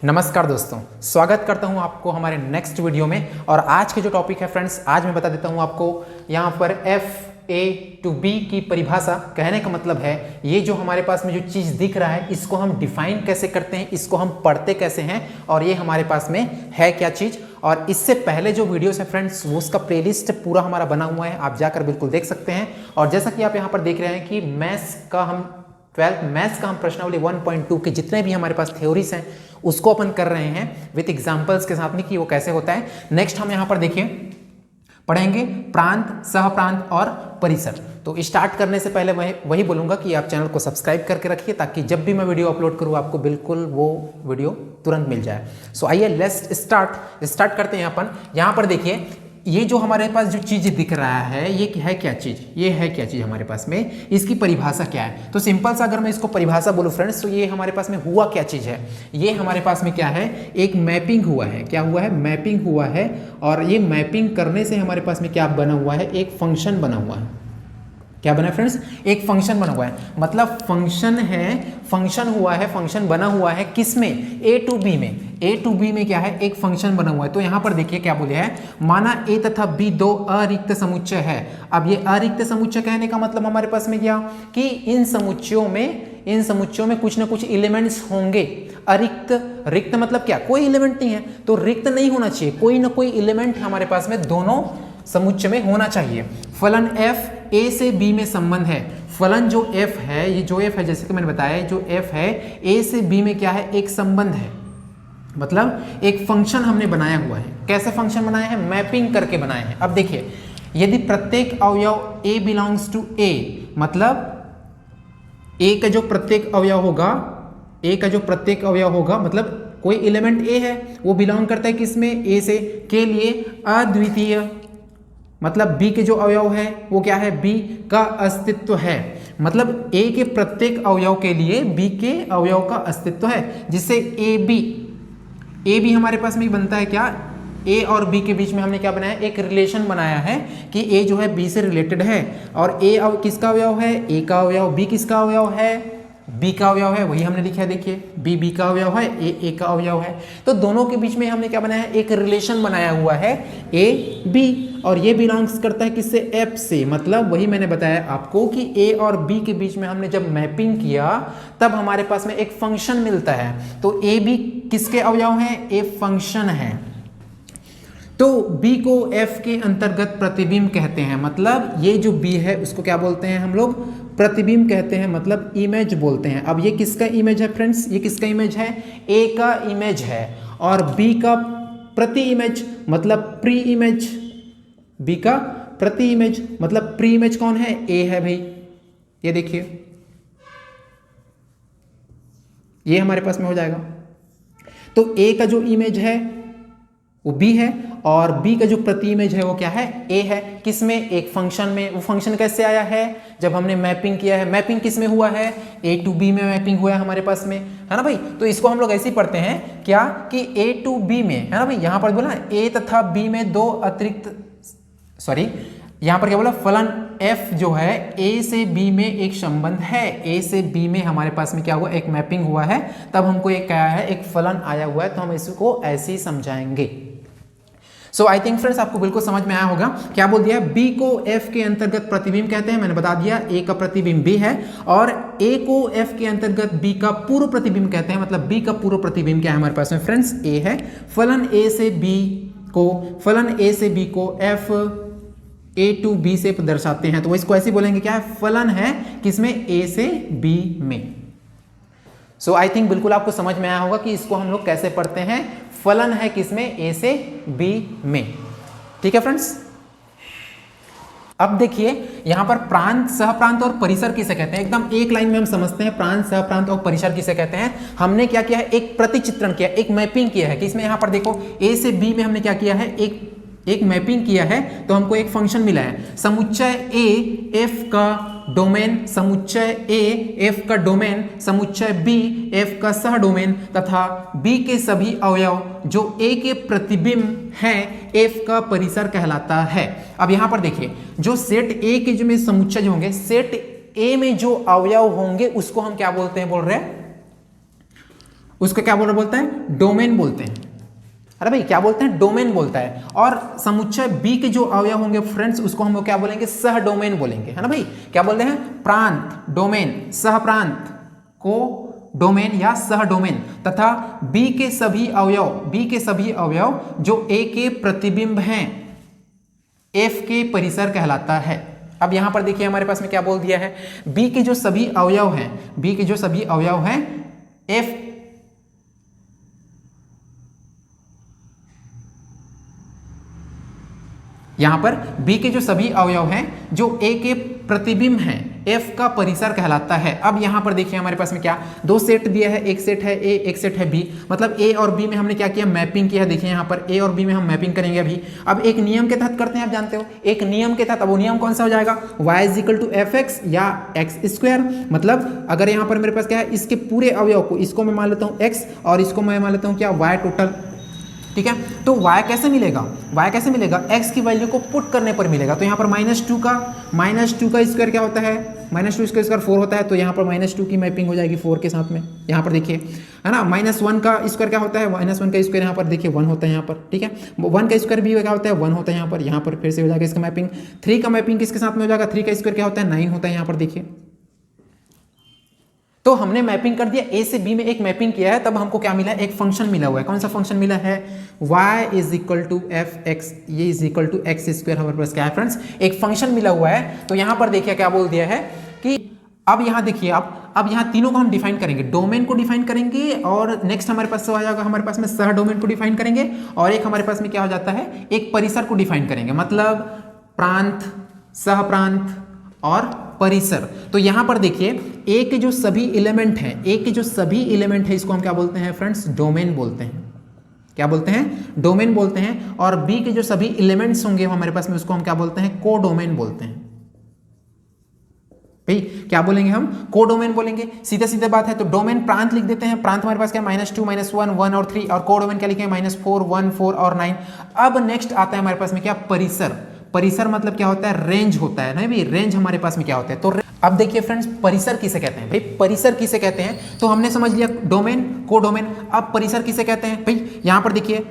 नमस्कार दोस्तों, स्वागत करता हूं आपको हमारे नेक्स्ट वीडियो में। और आज के जो टॉपिक है फ्रेंड्स, आज मैं बता देता हूं आपको यहाँ पर FA to B की परिभाषा। कहने का मतलब है ये जो हमारे पास में जो चीज़ दिख रहा है इसको हम डिफाइन कैसे करते हैं, इसको हम पढ़ते कैसे हैं और ये हमारे पास में है क्या चीज़। और इससे पहले जो वीडियोस है फ्रेंड्स वो उसका प्लेलिस्ट पूरा हमारा बना हुआ है, आप जाकर बिल्कुल देख सकते हैं। और जैसा कि आप यहाँ पर देख रहे हैं कि मैथ्स का हम 12th मैथ्स का हम प्रश्नावली 1.2 के जितने भी हमारे पास थ्योरीज हैं उसको अपन कर रहे हैं विथ एग्जांपल्स के साथ में कि वो कैसे होता है। नेक्स्ट हम यहाँ पर देखिए पढ़ेंगे प्रांत, सहप्रांत और परिसर। तो स्टार्ट करने से पहले मैं वही बोलूँगा कि आप चैनल को सब्सक्राइब करके रखिए ताकि जब भी मैं वीडियो अपलोड करूँ आपको बिल्कुल वो वीडियो तुरंत मिल जाए। सो आइए लेट्स स्टार्ट करते हैं। यहाँ पर देखिए ये जो हमारे पास जो चीज़ दिख रहा है ये है क्या चीज़, ये है क्या चीज़ हमारे पास में, इसकी परिभाषा क्या है। तो सिंपल सा अगर मैं इसको परिभाषा बोलूँ फ्रेंड्स तो ये हमारे पास में हुआ क्या चीज़ है, ये हमारे पास में क्या है, एक मैपिंग हुआ है। क्या हुआ है? मैपिंग हुआ है। और ये मैपिंग करने से हमारे पास में क्या बना हुआ है, एक फंक्शन बना हुआ है। क्या बना है फ्रेंड्स? एक फंक्शन बना हुआ है। मतलब फंक्शन है, फंक्शन हुआ है, फंक्शन बना हुआ है किसमें? A to B में। A to B में क्या है, एक फंक्शन बना हुआ है। तो यहाँ पर देखिए क्या बोले है, माना A तथा B दो अरिक्त समुच्चय है। अब ये अरिक्त समुच्चय कहने का मतलब हमारे पास में क्या कि इन समुच्चयों में कुछ ना कुछ एलिमेंट्स होंगे। रिक्त मतलब क्या, कोई एलिमेंट नहीं है। तो रिक्त नहीं होना चाहिए, कोई ना कोई एलिमेंट हमारे पास में दोनों समुच्चय में होना चाहिए। फलन f A से B में संबंध है। फलन जो f है, ये जो f है जैसे कि मैंने बताया, जो f है A से B में क्या है, एक संबंध है। मतलब एक फंक्शन हमने बनाया हुआ है। कैसे फंक्शन बनाया है? मैपिंग करके बनाया है। अब देखिए यदि प्रत्येक अवयव A बिलोंग्स टू A, मतलब A का जो प्रत्येक अवयव होगा, A का जो प्रत्येक अवयव होगा मतलब कोई एलिमेंट A है वो बिलोंग करता है किसमें, A से, के लिए अद्वितीय, मतलब B के जो अवयव है वो क्या है, B का अस्तित्व है। मतलब A के प्रत्येक अवयव के लिए B के अवयव का अस्तित्व है, जिससे ए बी हमारे पास में बनता है क्या, A और B के बीच में हमने क्या बनाया, एक रिलेशन बनाया है कि A जो है B से रिलेटेड है। और A किसका अवयव है, A का अवयव, B किसका अवयव है, B का अवयव है, वही हमने लिखा है। देखिए B का अवयव है, A का अवयव है। तो दोनों के बीच में हमने क्या बनाया है, एक रिलेशन बनाया हुआ है A B, और ये बिलोंग्स करता है किससे, F से। मतलब वही मैंने बताया आपको कि A और B के बीच में हमने जब मैपिंग किया तब हमारे पास में एक फंक्शन मिलता है। तो A B किसके अवयव हैं, A फंक्शन है। तो B को F के अंतर्गत प्रतिबिंब कहते हैं। मतलब ये जो B है उसको क्या बोलते हैं हम लोग, प्रतिबिंब कहते हैं, मतलब इमेज बोलते हैं। अब ये किसका इमेज है फ्रेंड्स, ये किसका इमेज है, A का इमेज है। और B का प्रति इमेज मतलब प्री इमेज, B का प्रति इमेज मतलब प्री इमेज कौन है, A है भाई। ये देखिए ये हमारे पास में हो जाएगा। तो A का जो इमेज है वो B है और B का जो प्रति इमेज है वो क्या है, A है। किसमें, एक फंक्शन में। वो फंक्शन कैसे आया है, जब हमने मैपिंग किया है। मैपिंग किस में हुआ है, A to B में मैपिंग हुआ है हमारे पास में, है ना भाई। तो इसको हम लोग ऐसे ही पढ़ते हैं क्या कि A to B में, है ना भाई। यहाँ पर बोला A तथा B में दो अतिरिक्त, यहाँ पर क्या बोला, फलन f जो है A से B में एक संबंध है। A से B में हमारे पास में क्या हुआ, एक मैपिंग हुआ है, तब हमको एक क्या है, एक फलन आया हुआ है। तो हम इसको ऐसे ही समझाएंगे। सो आई थिंक फ्रेंड्स आपको बिल्कुल समझ में आया होगा। क्या बोल दिया, B को F के अंतर्गत प्रतिबिंब कहते हैं, मैंने बता दिया। A का प्रतिबिंब B है और A को F के अंतर्गत B का पूर्व प्रतिबिंब कहते हैं। मतलब B का पूर्व प्रतिबिंब क्या है हमारे पास में फ्रेंड्स, A है। फलन A से B को F A to B से दर्शाते हैं। तो इसको ऐसे बोलेंगे क्या है, फलन है किसमें, A से B में। सो आई थिंक बिल्कुल आपको समझ में आया होगा कि इसको हम लोग कैसे पढ़ते हैं। फलन है किसमें, A से B में। ठीक है फ्रेंड्स। अब देखिए यहां पर प्रांत, सहप्रांत और परिसर किसे कहते हैं, एकदम एक लाइन में हम समझते हैं। प्रांत, सहप्रांत और परिसर किसे कहते हैं। हमने क्या किया है, एक प्रतिचित्रण किया, एक मैपिंग किया है कि इसमें यहाँ पर देखो A से B में हमने क्या किया है, एक मैपिंग किया है। तो हमको एक फंक्शन मिला है, समुच्चय A F का डोमेन, समुच्चय A F का डोमेन, समुच्चय B F का सह डोमेन तथा B के सभी अवयव जो A के प्रतिबिंब हैं F का परिसर कहलाता है। अब यहाँ पर देखिए जो सेट A के जो में समुच्चय जो होंगे, सेट A में जो अवयव होंगे उसको हम क्या बोलते हैं, बोल रहे हैं उसको क्या बोलता है, डोमेन बोलते हैं। अरे भाई क्या बोलते हैं, डोमेन बोलता है। और समुच्चय बी के जो अवयव होंगे फ्रेंड्स उसको हम लोग क्या बोलेंगे, सह डोमेन बोलेंगे, है ना भाई। क्या बोलते हैं, प्रांत, डोमेन, सह प्रांत को डोमेन या सह डोमेन, तथा बी के सभी अवयव जो ए के प्रतिबिंब हैं एफ के परिसर कहलाता है। अब यहां पर देखिए हमारे पास में क्या बोल दिया है, बी के जो सभी अवयव हैं एफ यहां पर बी के जो सभी अवयव हैं जो ए के प्रतिबिंब हैं एफ का परिसर कहलाता है। अब यहां पर देखिए हमारे पास में क्या दो सेट दिया है, एक सेट है ए, एक सेट है बी, मतलब ए और बी में हमने क्या किया, मैपिंग किया है। देखिए यहां पर ए और बी में हम मैपिंग करेंगे अभी। अब एक नियम के तहत करते हैं, आप जानते हो एक नियम के तहत। अब वो नियम कौन सा हो जाएगा, y = fx या x²। मतलब अगर यहां पर मेरे पास क्या है, इसके पूरे अवयव को, इसको मैं मान लेता हूं x और इसको मैं मान लेता हूं क्या, y टोटल, ठीक है। तो y कैसे मिलेगा, x की वैल्यू को पुट करने पर मिलेगा। तो यहाँ पर -2 का स्क्वायर क्या होता है, -2 का स्क्वायर 4 होता है। तो यहाँ पर -2 की मैपिंग हो जाएगी 4 के साथ में। यहाँ पर देखिए है ना, -1 का स्क्वायर क्या होता है, -1 का स्क्वायर यहाँ पर देखिए 1 होता है यहाँ पर, ठीक है। 1 का स्क्वायर भी क्या होता है, 1 होता है यहाँ पर फिर से हो जाएगा इसका मैपिंग। 3 का मैपिंग किसके साथ में हो जाएगा, 3 का स्क्वायर क्या होता है, 9 होता है यहाँ पर देखिए। तो हमने मैपिंग कर दिया, ए से बी में एक मैपिंग किया है, तब हमको क्या मिला है, एक फंक्शन मिला हुआ है। कौन सा फंक्शन मिला है, y = fx, ये = x²। हमारे पास क्या है फ्रेंड्स, एक फंक्शन मिला हुआ है। तो यहां पर देखिए क्या बोल दिया है कि अब यहां देखिए, अब यहां तीनों को हम डिफाइन करेंगे, डोमेन को डिफाइन करेंगे, और नेक्स्ट हमारे पास आ जाएगा, हमारे पास में सह डोमेन को डिफाइन करेंगे, और एक हमारे पास में क्या हो जाता है, एक परिसर को डिफाइन करेंगे। मतलब प्रांत, सह प्रांत और परिसर। तो यहां पर देखिए ए के जो सभी एलिमेंट हैं, इसको हम क्या बोलते हैं फ्रेंड्स, डोमेन बोलते हैं। क्या बोलते हैं, डोमेन बोलते हैं। और बी के जो सभी एलिमेंट्स होंगे हमारे पास में, उसको हम क्या बोलते हैं, कोडोमेन बोलते हैं। भाई क्या बोलेंगे हम, कोडोमेन बोलेंगे, सीधे सीधे बात है। तो डोमेन प्रांत लिख देते हैं, प्रांत हमारे पास क्या, -2, -1, 1 और 3, और कोडोमेन क्या लिखेंगे, -4, 1, 4 और 9। अब नेक्स्ट आता है हमारे पास में क्या, परिसर। परिसर मतलब क्या होता है, रेंज होता है ना भाई, रेंज हमारे पास में क्या होता है। तो अब देखिए फ्रेंड्स, परिसर किसे कहते हैं भाई, परिसर किसे कहते हैं, तो हमने समझ लिया डोमेन, कोडोमेन। अब परिसर किसे कहते हैं भाई, यहां पर देखिए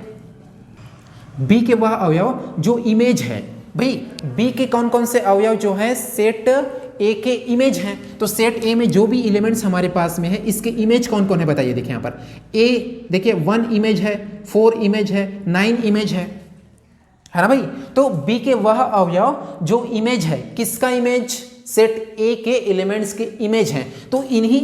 बी के वह अवयव जो इमेज है, भाई बी के कौन कौन से अवयव जो है सेट ए के इमेज हैं। तो सेट ए में जो भी एलिमेंट्स हमारे पास में है, इसके इमेज कौन कौन है बताइए। देखिए यहां पर ए देखिए 1 इमेज है, 4 इमेज है, 9 इमेज है ना भाई। तो बी के वह अवयव जो इमेज है, किसका इमेज, सेट ए के एलिमेंट्स के इमेज हैं। तो इन्हीं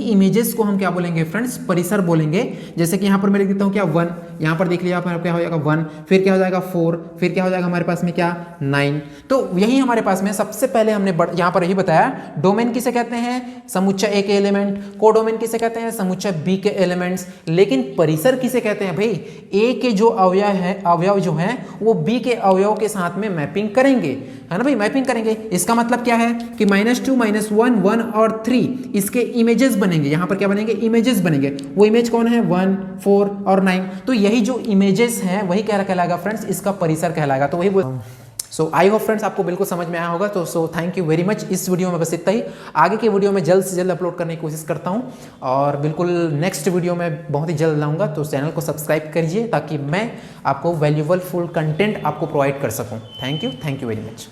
इमेजेस को हम क्या बोलेंगे फ्रेंड्स, परिसर बोलेंगे। जैसे कि यहां पर मैं लिख देता हूं क्या, 1, यहां पर देख लिया आप, क्या हो जाएगा 1, फिर क्या हो जाएगा 4, फिर क्या हो जाएगा हमारे पास में क्या, 9। तो यही हमारे पास में सबसे पहले हमने यहां पर यही बताया, डोमेन किसे कहते हैं, समुच्चय ए के एलिमेंट, कोडोमेन किसे कहते हैं, समुच्चय बी के एलिमेंट्स। लेकिन परिसर किसे कहते हैं भाई, ए के जो अवयव जो है वो बी के अवयव के साथ में मैपिंग करेंगे, है ना भाई, मैपिंग करेंगे। इसका मतलब क्या है कि -2, -1, 1 और 3 इसके इमेजेस बनेंगे। यहां पर क्या बनेंगे, इमेजेस बनेंगे। वो इमेज कौन है, 1, 4 और 9। तो यही जो इमेजेस हैं वही क्या कहलाएगा फ्रेंड्स, इसका परिसर कहलाएगा। तो वही सो आई होप फ्रेंड्स आपको बिल्कुल समझ में आया होगा। तो so thank you very much. इस वीडियो में बस इतना ही, आगे की वीडियो में जल्द से जल्द अपलोड करने की कोशिश करता हूं, और बिल्कुल नेक्स्ट वीडियो में बहुत ही जल्द लाऊंगा। तो चैनल को सब्सक्राइब करिए ताकि मैं आपको वैल्यूएबल फुल कंटेंट आपको प्रोवाइड कर सकूं। Thank you very much.